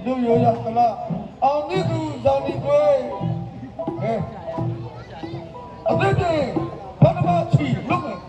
လူရိုးရကလာအောင်နေသူဇာတိကွယ်ဟဲ့အသက်တင်ဘာမှချီလုံးမယ်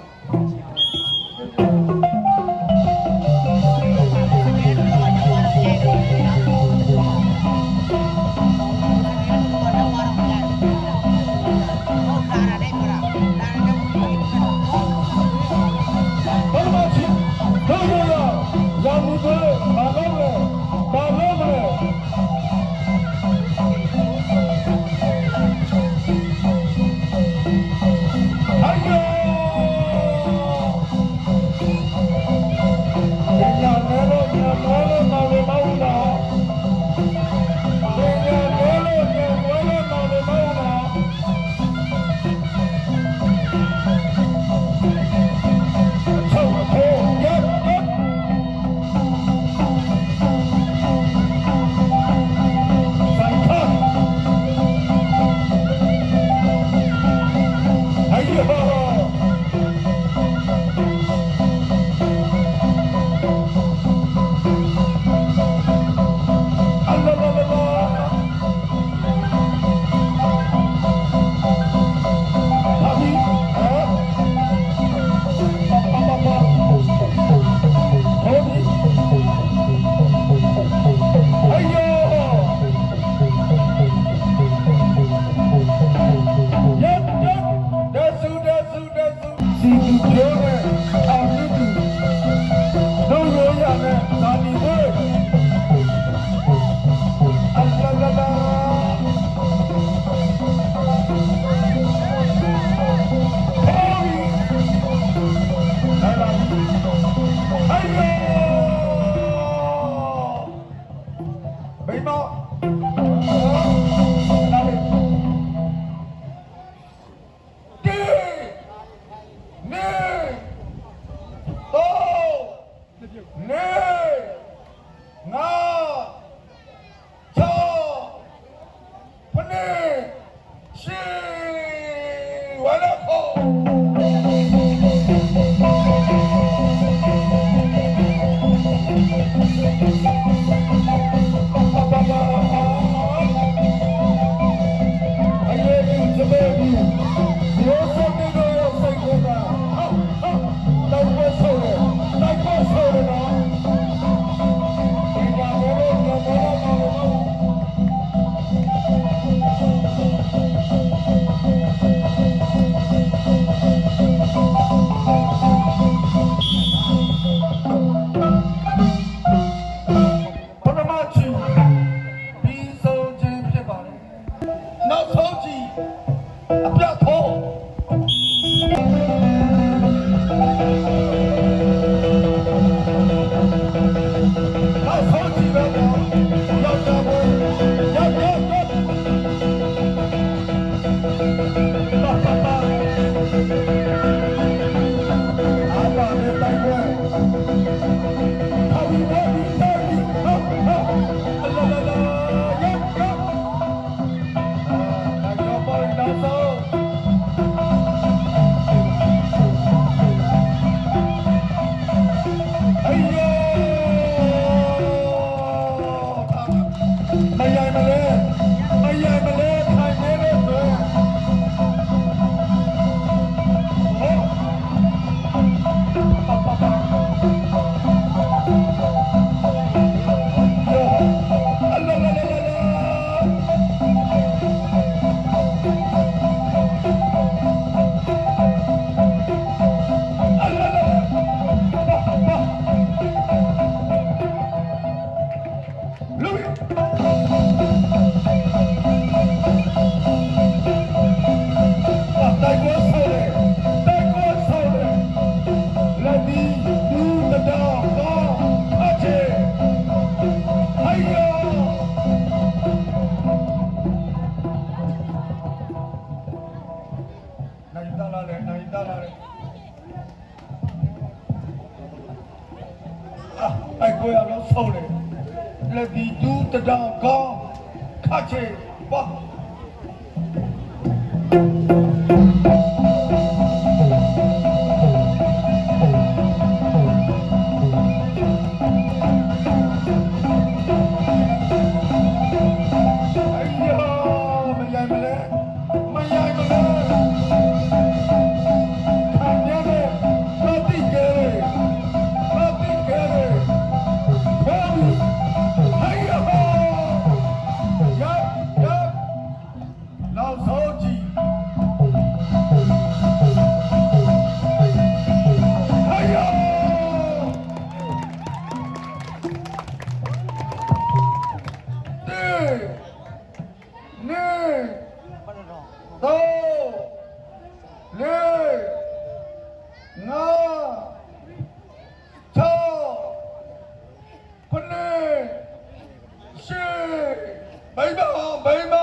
မိမမိမ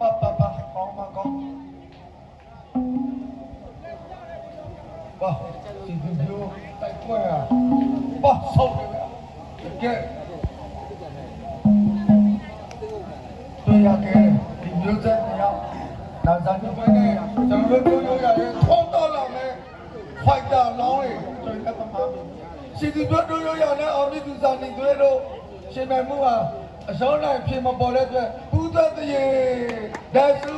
ပါပါပါကောင်းပါကောင်းပါဒီဗီဒီယိုတိုက်ပွဲอ่ะပါဆောက်တယ်ကဲတွေ့ရခဲ့ဒီမျိုးဆက်တရားနာဇာတိပွဲနဲ့ကျွန်တော်တို့ပြောရရင်ထုံးတော့လာမယ်ဖိုက်တာလောင်းတွေကျွန်တော်ကမှစီစီတို့ရရနဲ့အောင်မြင့်သူစာနေတွေတို့ရှင်နိုင်မှုဟာအစောနိုင်ဖြစ်မပေါ်တဲ့အတွက်ပူဇော်တရေဒါစု